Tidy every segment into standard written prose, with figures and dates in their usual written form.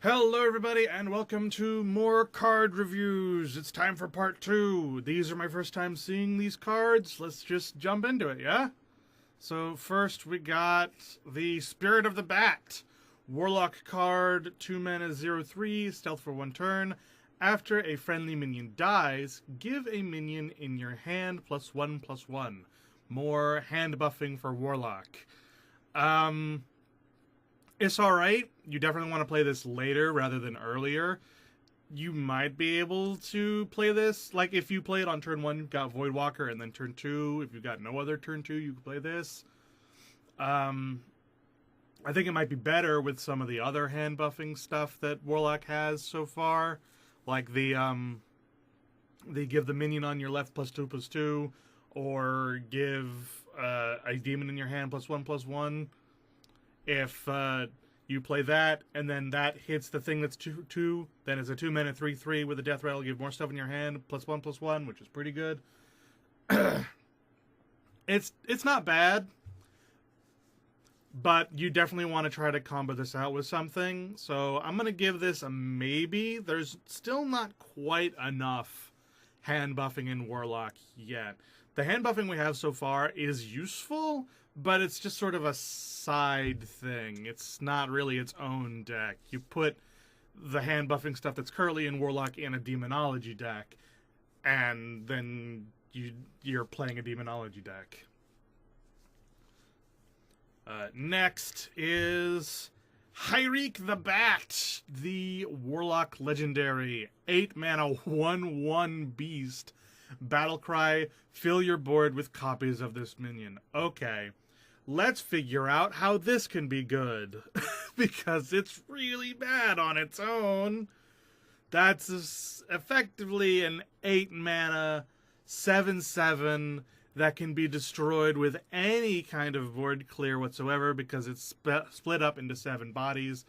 Hello everybody and welcome to more card reviews. It's time for part 2. These are my first time seeing these cards. Let's just jump into it, yeah? So first we got the Spirit of the Bat. Warlock card, 2 mana 0/3, stealth for 1 turn. After a friendly minion dies, give a minion in your hand +1/+1. More hand buffing for Warlock. It's alright. You definitely want to play this later rather than earlier. You might be able to play this, like if you play it on turn 1, you've got Voidwalker, and then turn 2, if you've got no other turn 2, you can play this. I think it might be better with some of the other hand buffing stuff that Warlock has so far. Like they give the minion on your left +2/+2, or give a demon in your hand +1/+1. If you play that, and then that hits the thing that's 2/2, then it's a 2 mana 3/3 with a death rattle. Give more stuff in your hand, +1/+1, which is pretty good. It's not bad, but you definitely want to try to combo this out with something. So I'm gonna give this a maybe. There's still not quite enough hand buffing in Warlock yet. The hand buffing we have so far is useful, but it's just sort of a side thing. It's not really its own deck. You put the hand buffing stuff that's currently in Warlock in a Demonology deck, and then you're playing a Demonology deck. Next is Tyreke the Bat, the Warlock Legendary. 8 mana 1/1 beast. Battlecry, fill your board with copies of this minion. Okay, let's figure out how this can be good. Because it's really bad on its own. That's effectively an 8 mana 7/7 that can be destroyed with any kind of board clear whatsoever, because it's split up into 7 bodies.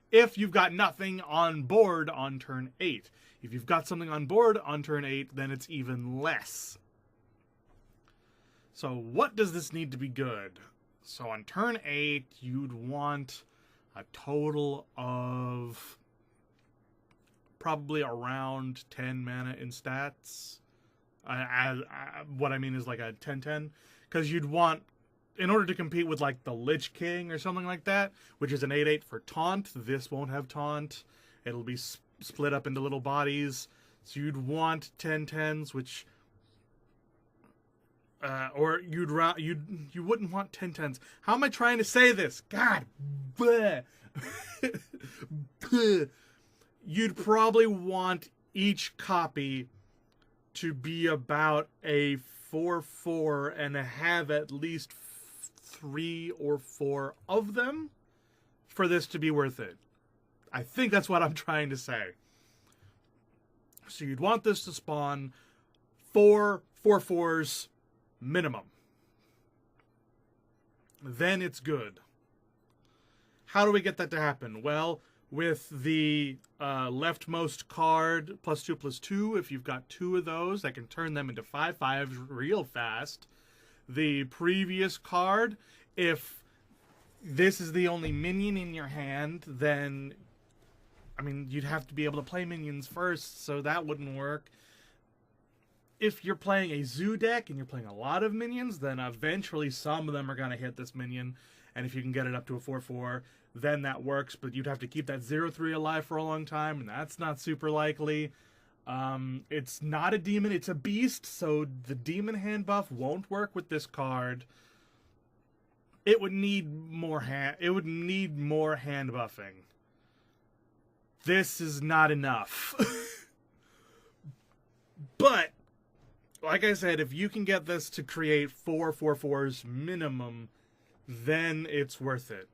If you've got nothing on board on turn 8. If you've got something on board on turn 8, then it's even less. So what does this need to be good? So on turn 8, you'd want a total of probably around 10 mana in stats. What I mean is like a 10/10. Because you'd want, in order to compete with like the Lich King or something like that, which is an 8/8 for taunt, this won't have taunt. It'll be split up into little bodies. So you'd want 10/10s, which or you wouldn't want 10/10s. How am I trying to say this? God, bleh. You'd probably want each copy to be about a 4/4 and have at least 3 or 4 of them for this to be worth it. I think that's what I'm trying to say. So you'd want this to spawn 4 4/4s minimum. Then it's good. How do we get that to happen? Well, with the leftmost card, +2/+2, if you've got 2 of those, I can turn them into 5/5s real fast. The previous card, if this is the only minion in your hand, then, I mean, you'd have to be able to play minions first, so that wouldn't work. If you're playing a zoo deck and you're playing a lot of minions, then eventually some of them are going to hit this minion, and if you can get it up to a 4/4, then that works, but you'd have to keep that 0/3 alive for a long time, and that's not super likely. It's not a demon, it's a beast, so the demon hand buff won't work with this card. It would need more hand buffing. This is not enough. But like I said, if you can get this to create 4 4/4s minimum, then it's worth it.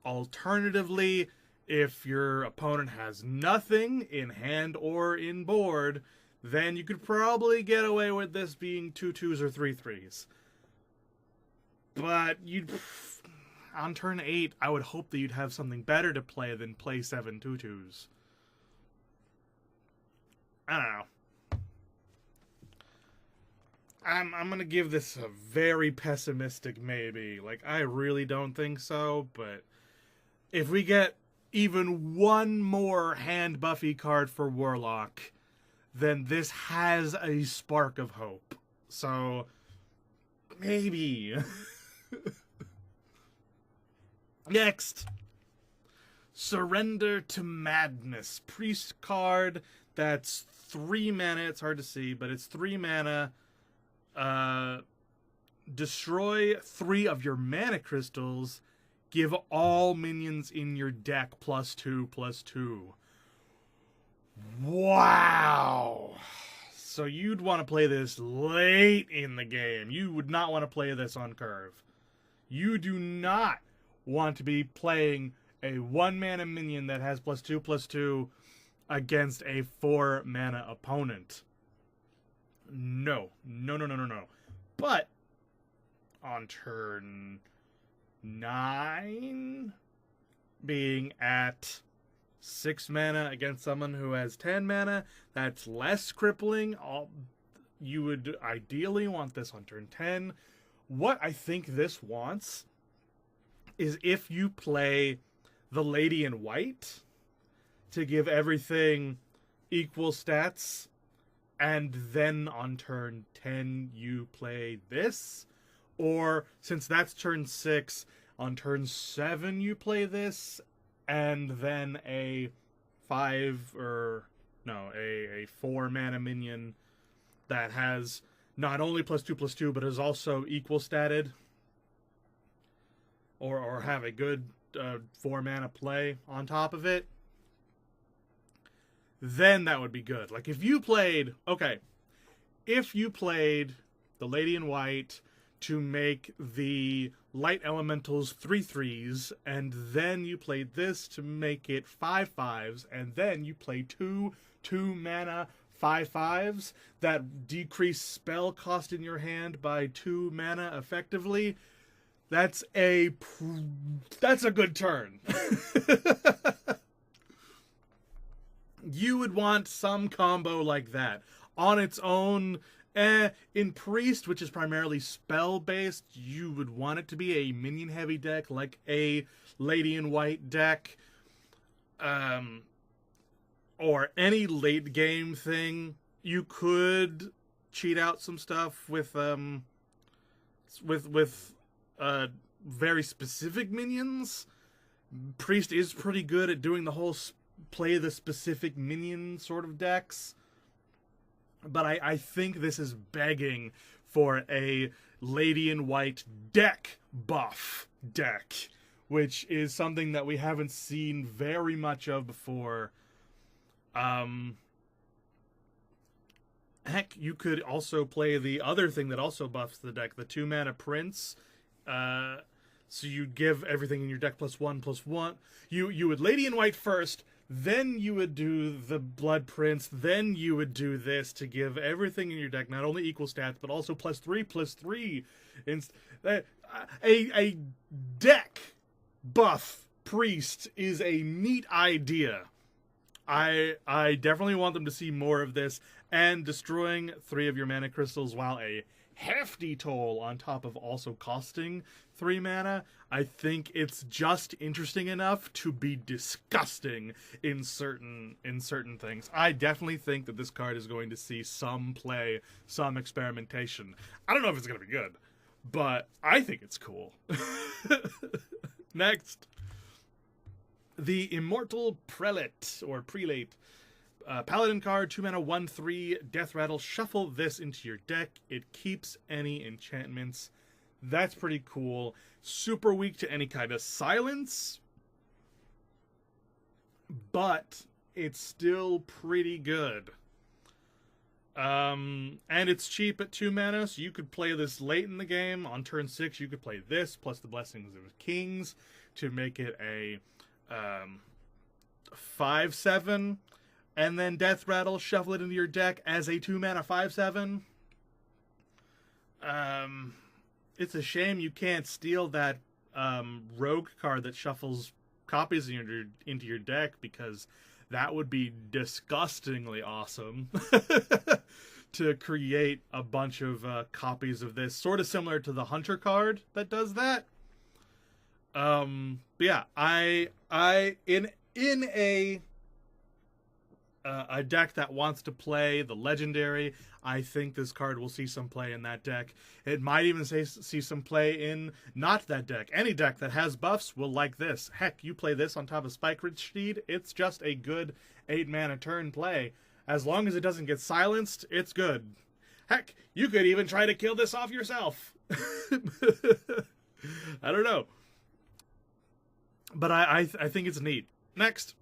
Alternatively, if your opponent has nothing in hand or in board, then you could probably get away with this being 2/2s or 3/3s. But on turn 8, I would hope that you'd have something better to play than play 7 2/2s. I don't know. I'm gonna give this a very pessimistic maybe. Like, I really don't think so, but if we get even one more hand buffy card for Warlock, then this has a spark of hope. So, maybe. Next. Surrender to Madness. Priest card that's 3 mana. It's hard to see, but it's 3 mana. Destroy 3 of your mana crystals. Give all minions in your deck +2/+2. Wow. So you'd want to play this late in the game. You would not want to play this on curve. You do not want to be playing a 1 mana minion that has +2/+2 against a 4 mana opponent. No. But on turn 9, being at 6 mana against someone who has 10 mana, that's less crippling. You would ideally want this on turn 10. What I think this wants is if you play the Lady in White to give everything equal stats, and then on turn 10 you play this, or since that's turn 6, on turn 7 you play this, and then a 4 mana minion that has not only +2/+2 but is also equal statted, or have a good 4 mana play on top of it, then that would be good. Like if you played the Lady in White to make the light elementals 3/3s, and then you played this to make it 5/5s, and then you play 2 mana 5/5s that decrease spell cost in your hand by 2 mana effectively, that's a good turn. You would want some combo like that. On its own, in Priest, which is primarily spell-based, you would want it to be a minion-heavy deck, like a Lady in White deck, or any late-game thing. You could cheat out some stuff with very specific minions. Priest is pretty good at doing the whole play the specific minion sort of decks. But I think this is begging for a Lady in White deck buff deck, which is something that we haven't seen very much of before. Heck, you could also play the other thing that also buffs the deck, the 2 mana Prince. So you give everything in your deck +1/+1. You would Lady in White first, then you would do the Blood Prince, then you would do this to give everything in your deck not only equal stats, but also +3/+3. A deck buff Priest is a neat idea. I definitely want them to see more of this, and destroying 3 of your mana crystals while a hefty toll on top of also costing 3 mana. I think it's just interesting enough to be disgusting in certain things. I definitely think that this card is going to see some play, some experimentation. I don't know if it's going to be good, but I think it's cool. Next, the Immortal Prelate, or Prelate. Paladin card, 2 mana, 1/3, Death Rattle. Shuffle this into your deck. It keeps any enchantments. That's pretty cool. Super weak to any kind of silence, but it's still pretty good. And it's cheap at 2 mana, so you could play this late in the game. On turn 6, you could play this, plus the Blessings of Kings, to make it a 5/7. And then Death Rattle, shuffle it into your deck as a 2 mana 5/7. It's a shame you can't steal that rogue card that shuffles copies into your deck, because that would be disgustingly awesome to create a bunch of copies of this, sort of similar to the Hunter card that does that. But yeah, in a deck that wants to play the legendary, I think this card will see some play in that deck. It might even see some play in not that deck. Any deck that has buffs will like this. Heck, you play this on top of Spike Ridge Steed, it's just a good 8-mana turn play. As long as it doesn't get silenced, it's good. Heck, you could even try to kill this off yourself. I don't know. But I think it's neat. Next.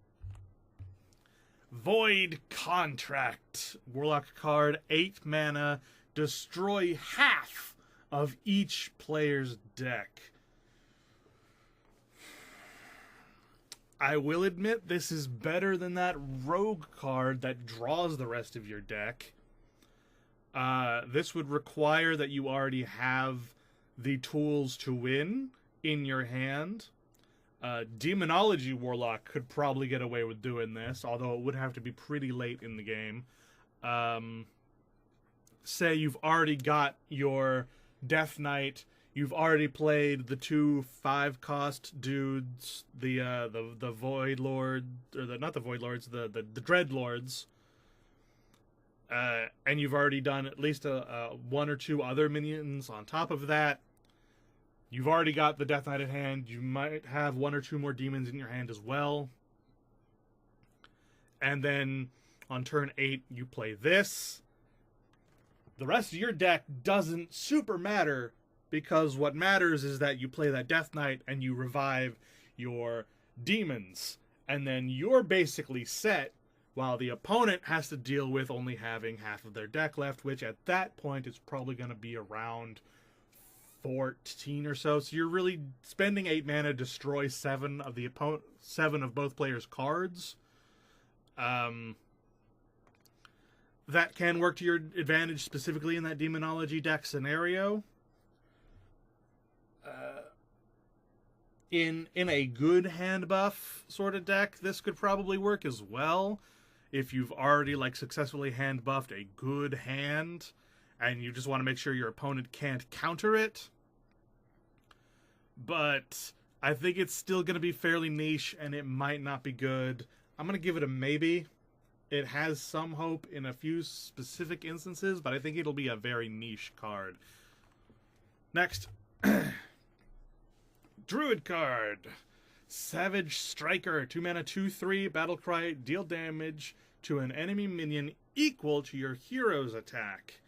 Void Contract. Warlock card, 8 mana. Destroy half of each player's deck. I will admit this is better than that rogue card that draws the rest of your deck. This would require that you already have the tools to win in your hand. Demonology Warlock could probably get away with doing this, although it would have to be pretty late in the game. Say you've already got your Death Knight, you've already played the 2 5-cost dudes, the Void Lord, or not the Void Lords, the Dread Lords, and you've already done at least 1 or 2 other minions on top of that. You've already got the Death Knight at hand. You might have 1 or 2 more demons in your hand as well. And then on turn 8, you play this. The rest of your deck doesn't super matter, because what matters is that you play that Death Knight and you revive your demons. And then you're basically set, while the opponent has to deal with only having half of their deck left, which at that point is probably going to be around 14 or so. So you're really spending 8 mana to destroy 7 of the opponent, 7 of both players' cards. That can work to your advantage, specifically in that Demonology deck scenario. In a good hand buff sort of deck, this could probably work as well. If you've already successfully hand buffed a good hand, and you just want to make sure your opponent can't counter it. But I think it's still going to be fairly niche, and it might not be good. I'm going to give it a maybe. It has some hope in a few specific instances, but I think it'll be a very niche card. Next. Druid card. Savage Striker. 2 mana, 2/3, Battlecry. Deal damage to an enemy minion equal to your hero's attack.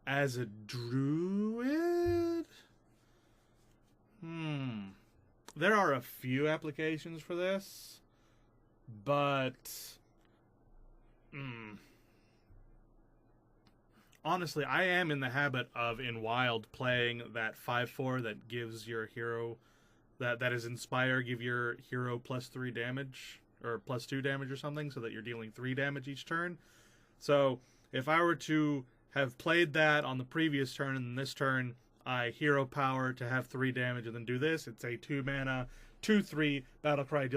As a druid? There are a few applications for this, but honestly, I am in the habit of, in Wild, playing that 5/4 that gives your hero, that is Inspire, give your hero +3 damage, or +2 damage or something, so that you're dealing 3 damage each turn. So if I were to have played that on the previous turn, and this turn I hero power to have 3 damage and then do this, it's a 2 mana, 2/3, Battlecry,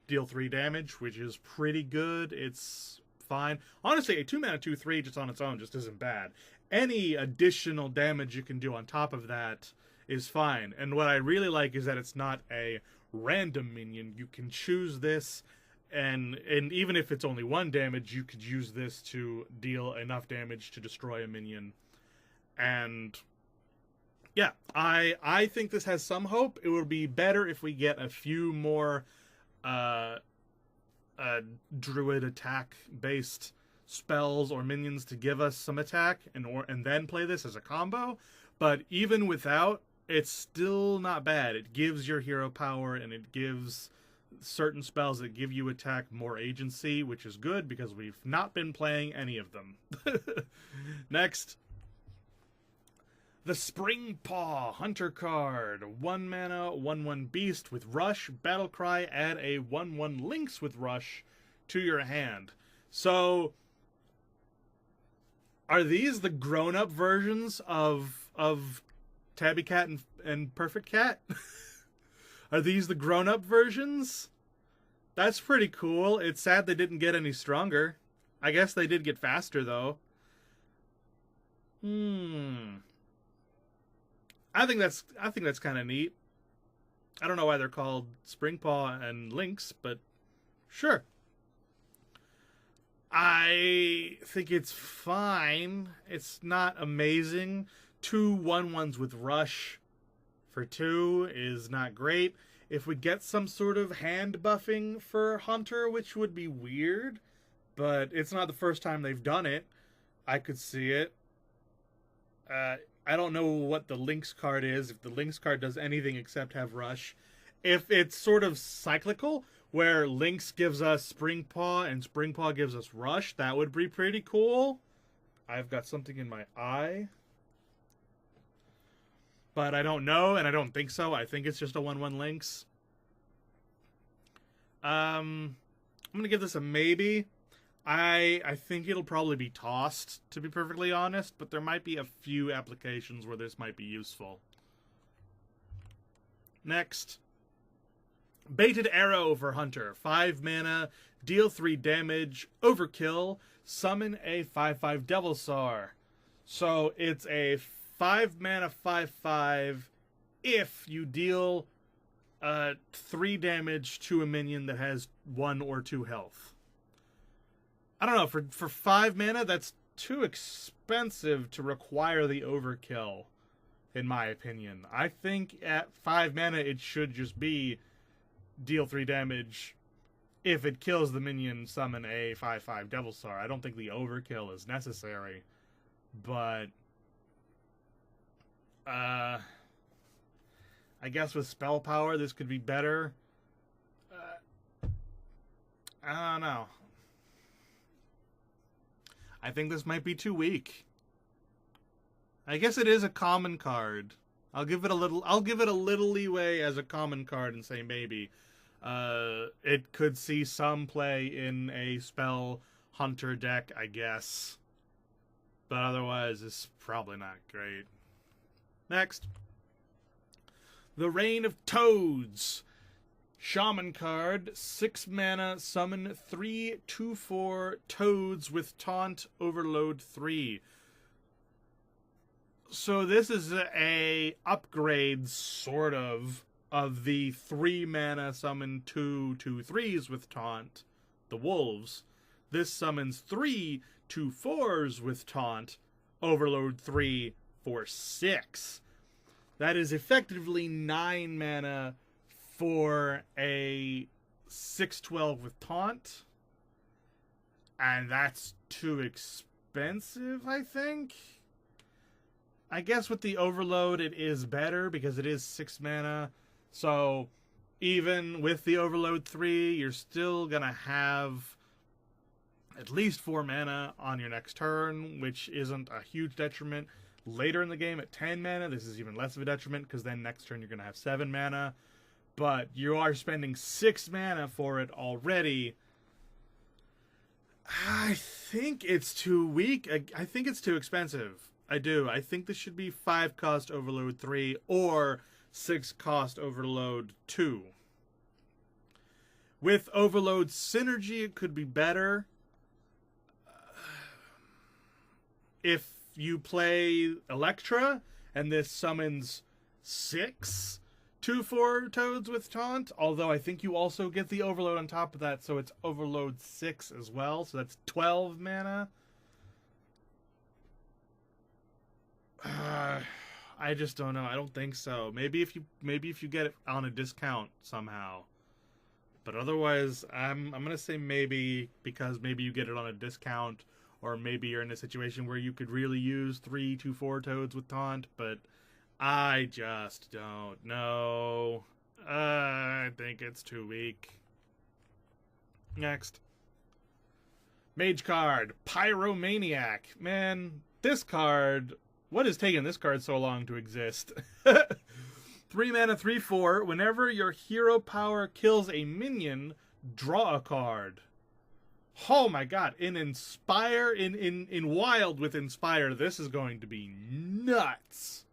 deal 3 damage, which is pretty good. It's fine. Honestly, a 2 mana, 2/3 just on its own just isn't bad. Any additional damage you can do on top of that is fine. And what I really like is that it's not a random minion. You can choose this, and even if it's only 1 damage, you could use this to deal enough damage to destroy a minion. And yeah, I think this has some hope. It would be better if we get a few more druid attack based spells or minions to give us some attack, and then play this as a combo. But even without, it's still not bad. It gives your hero power, and it gives certain spells that give you attack more agency, which is good because we've not been playing any of them. Next. The Spring Paw Hunter card. 1 mana, 1/1 beast with Rush, Battlecry, add a 1/1 Lynx with Rush to your hand. So, are these the grown-up versions of Tabby Cat and Perfect Cat? Are these the grown-up versions? That's pretty cool. It's sad they didn't get any stronger. I guess they did get faster, though. I think that's kind of neat. I don't know why they're called Springpaw and Lynx, but Sure. I think it's fine. It's not amazing. 2 1/1s with Rush for 2 is not great. If we get some sort of hand buffing for Hunter, which would be weird, but it's not the first time they've done it, I could see it. I don't know what the Lynx card is, if the Lynx card does anything except have Rush. If it's sort of cyclical, where Lynx gives us Spring Paw and Spring Paw gives us Rush, that would be pretty cool. I've got something in my eye. But I don't know, and I don't think so. I think it's just a 1/1 Lynx. I'm going to give this a maybe. I think it'll probably be tossed, to be perfectly honest, but there might be a few applications where this might be useful. Next. Baited Arrow for Hunter. 5 mana, deal 3 damage, overkill, summon a 5/5 Devilsaur. So it's a 5 mana 5/5 if you deal 3 damage to a minion that has 1 or 2 health. I don't know, for 5 mana, that's too expensive to require the overkill, in my opinion. I think at 5 mana, it should just be deal 3 damage. If it kills the minion, summon a 5/5 Devilsaur. I don't think the overkill is necessary. But I guess with spell power, this could be better. I don't know. I think this might be too weak. I guess it is a common card. I'll give it a little leeway as a common card and say maybe. It could see some play in a spell Hunter deck, I guess. But otherwise, it's probably not great. Next. The Reign of Toads. Shaman card, 6 mana, summon 3 2/4 Toads with Taunt, Overload 3. So this is a upgrade, sort of the 3 mana summon 2 2/3s with Taunt, the Wolves. This summons 3 2/4s with Taunt, Overload 3 for 6. That is effectively 9 mana for a 6/12 with Taunt. And that's too expensive, I think. I guess with the Overload, it is better because it is 6 mana. So even with the Overload 3, you're still going to have at least 4 mana on your next turn, which isn't a huge detriment. Later in the game at 10 mana, this is even less of a detriment because then next turn you're going to have 7 mana. But you are spending 6 mana for it already. I think it's too weak. I think it's too expensive. I do. I think this should be 5 cost Overload 3 or 6 cost Overload 2. With Overload Synergy, it could be better. If you play Electra and this summons 6 2/4 Toads with Taunt, although I think you also get the Overload on top of that, so it's Overload 6 as well, so that's 12 mana. I just don't know. I don't think so. Maybe if you get it on a discount somehow. But otherwise, I'm gonna say maybe, because maybe you get it on a discount, or maybe you're in a situation where you could really use 3 2/4 Toads with Taunt, but I just don't know. I think it's too weak. Next. Mage card, Pyromaniac. Man, this card, what is taking this card so long to exist? 3 mana, 3/4. Whenever your hero power kills a minion, draw a card. Oh my god, in Inspire, in Wild with Inspire, this is going to be nuts.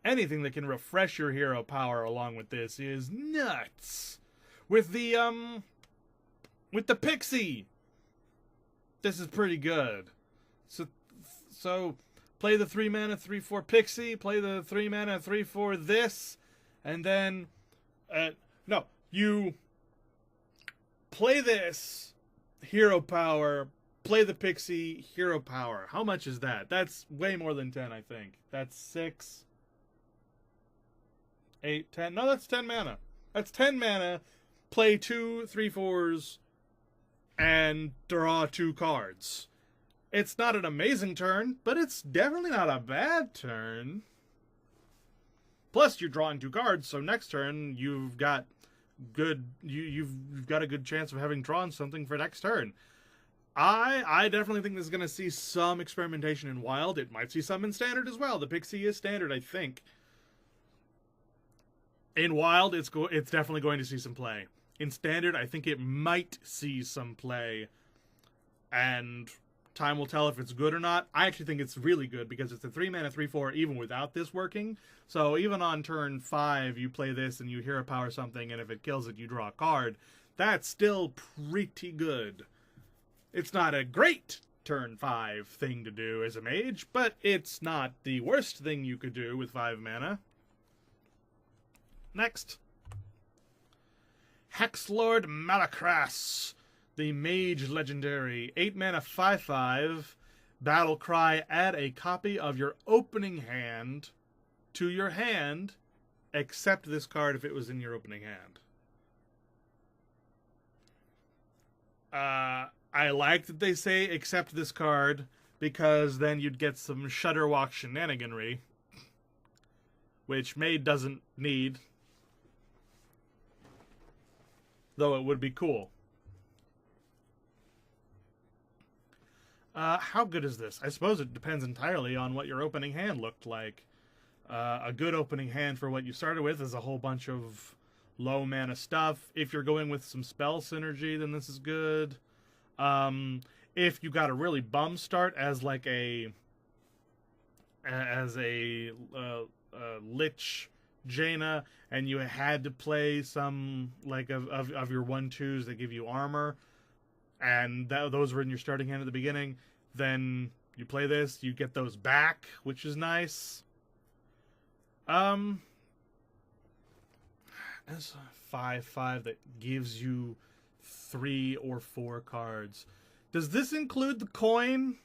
Anything that can refresh your hero power along with this is nuts. With the Pixie, this is pretty good. So play the 3 mana 3/4 Pixie, play the 3 mana 3/4 this, and then you play this, hero power, play the pixie, hero power. How much is that? That's way more than 10, I think. That's 6, 8, 10. No, that's 10 mana. That's 10 mana, play 2 3/4s, and draw 2 cards. It's not an amazing turn, but it's definitely not a bad turn. Plus, you're drawing 2 cards, so next turn you've got you've got a good chance of having drawn something for next turn. I definitely think this is going to see some experimentation in Wild. It might see some in Standard as well. The Pixie is Standard, I think. In Wild, it's definitely going to see some play. In Standard, I think it might see some play. And time will tell if it's good or not. I actually think it's really good because it's a 3-mana 3/4 even without this working. So even on turn 5, you play this and you hero power something, and if it kills it, you draw a card. That's still pretty good. It's not a great turn 5 thing to do as a mage, but it's not the worst thing you could do with 5 mana. Next. Hex Lord Mage, the Mage Legendary. 8 mana 5/5. Battle Cry, add a copy of your opening hand to your hand, except this card if it was in your opening hand. I like that they say except this card, because then you'd get some Shudderwalk shenaniganry, which Maid doesn't need, though it would be cool. How good is this? I suppose it depends entirely on what your opening hand looked like. A good opening hand for what you started with is a whole bunch of low mana stuff. If you're going with some spell synergy, then this is good. If you got a really bum start as like a Lich Jaina, and you had to play some like of your 1/2s that give you armor, and those were in your starting hand at the beginning, then you play this, you get those back, which is nice. That's a 5/5 that gives you 3 or 4 cards. Does this include the coin?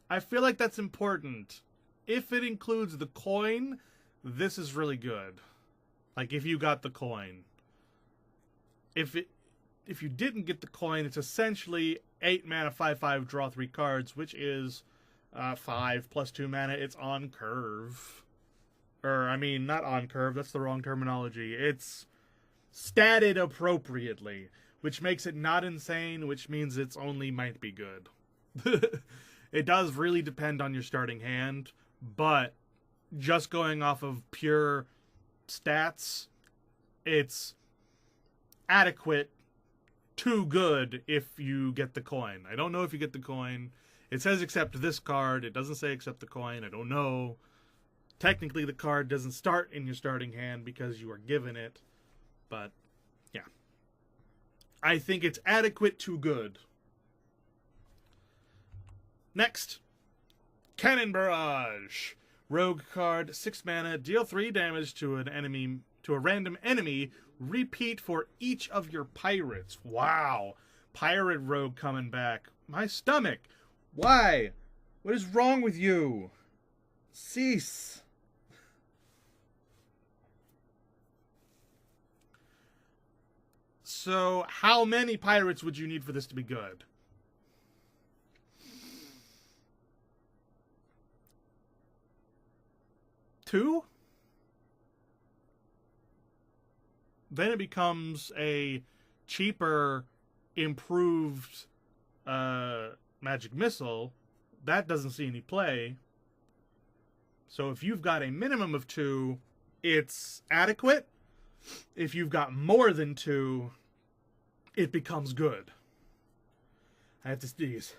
I feel like that's important. If it includes the coin, this is really good. Like if you got the coin. If you didn't get the coin, it's essentially 8 mana 5/5 draw 3 cards, which is 5 plus 2 mana. It's on curve. Or, I mean, not on curve, that's the wrong terminology. It's statted appropriately, which makes it not insane, which means it's only might be good. It does really depend on your starting hand, but just going off of pure stats, it's adequate to good if you get the coin. I don't know if you get the coin. It says except this card. It doesn't say except the coin. I don't know. Technically, the card doesn't start in your starting hand because you are given it. But, yeah. I think it's adequate to good. Next. Cannon Barrage. Rogue card, 6 mana, deal 3 damage to an enemy, to a random enemy. Repeat for each of your pirates. Wow. Pirate Rogue coming back. My stomach. Why? What is wrong with you? Cease. So, how many pirates would you need for this to be good? Two? Then it becomes a cheaper, improved magic missile. That doesn't see any play. So if you've got a minimum of 2, it's adequate. If you've got more than 2, it becomes good. I have to sneeze.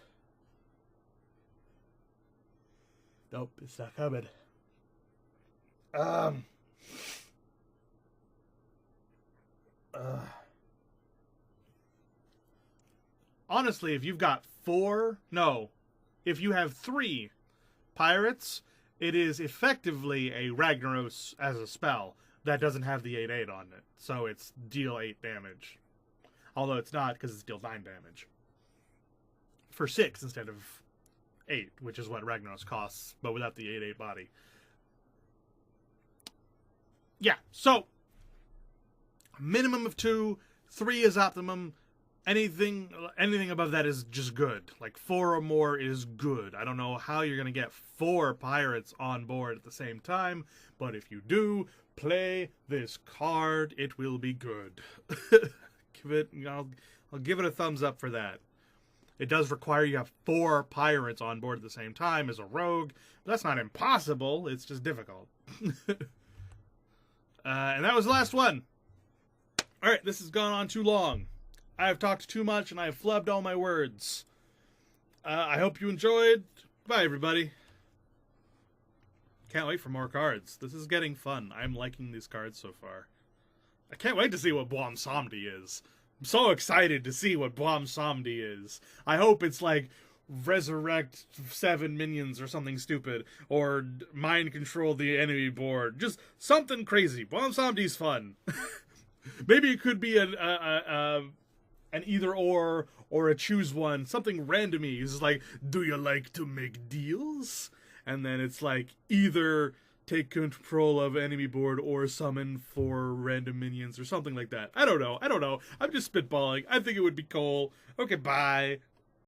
Nope, it's not coming. Honestly, if you've got 4, no, if you have 3 pirates, it is effectively a Ragnaros as a spell that doesn't have the 8/8 on it, so it's deal 8 damage. Although it's not, because it's deal 9 damage. For 6 instead of 8, which is what Ragnaros costs, but without the 8/8 body. Yeah, so minimum of 2, 3 is optimum. Anything above that is just good. Like 4 or more is good. I don't know how you're gonna get 4 pirates on board at the same time, but if you do, play this card. It will be good. I'll give it a thumbs up for that. It does require you have 4 pirates on board at the same time as a rogue, but that's not impossible. It's just difficult. And that was the last one. All right, this has gone on too long. I have talked too much, and I have flubbed all my words. I hope you enjoyed. Bye, everybody. Can't wait for more cards. This is getting fun. I'm liking these cards so far. I can't wait to see what Boam Samdi is. I'm so excited to see what Boam Samdi is. I hope it's like resurrect 7 minions or something stupid, or mind control the enemy board. Just something crazy. Boam Samdi's fun. Maybe it could be an either or a choose one, something randomy. It's like, do you like to make deals? And then it's like either take control of enemy board or summon 4 random minions or something like that. I don't know. I'm just spitballing. I think it would be cool. Okay, bye.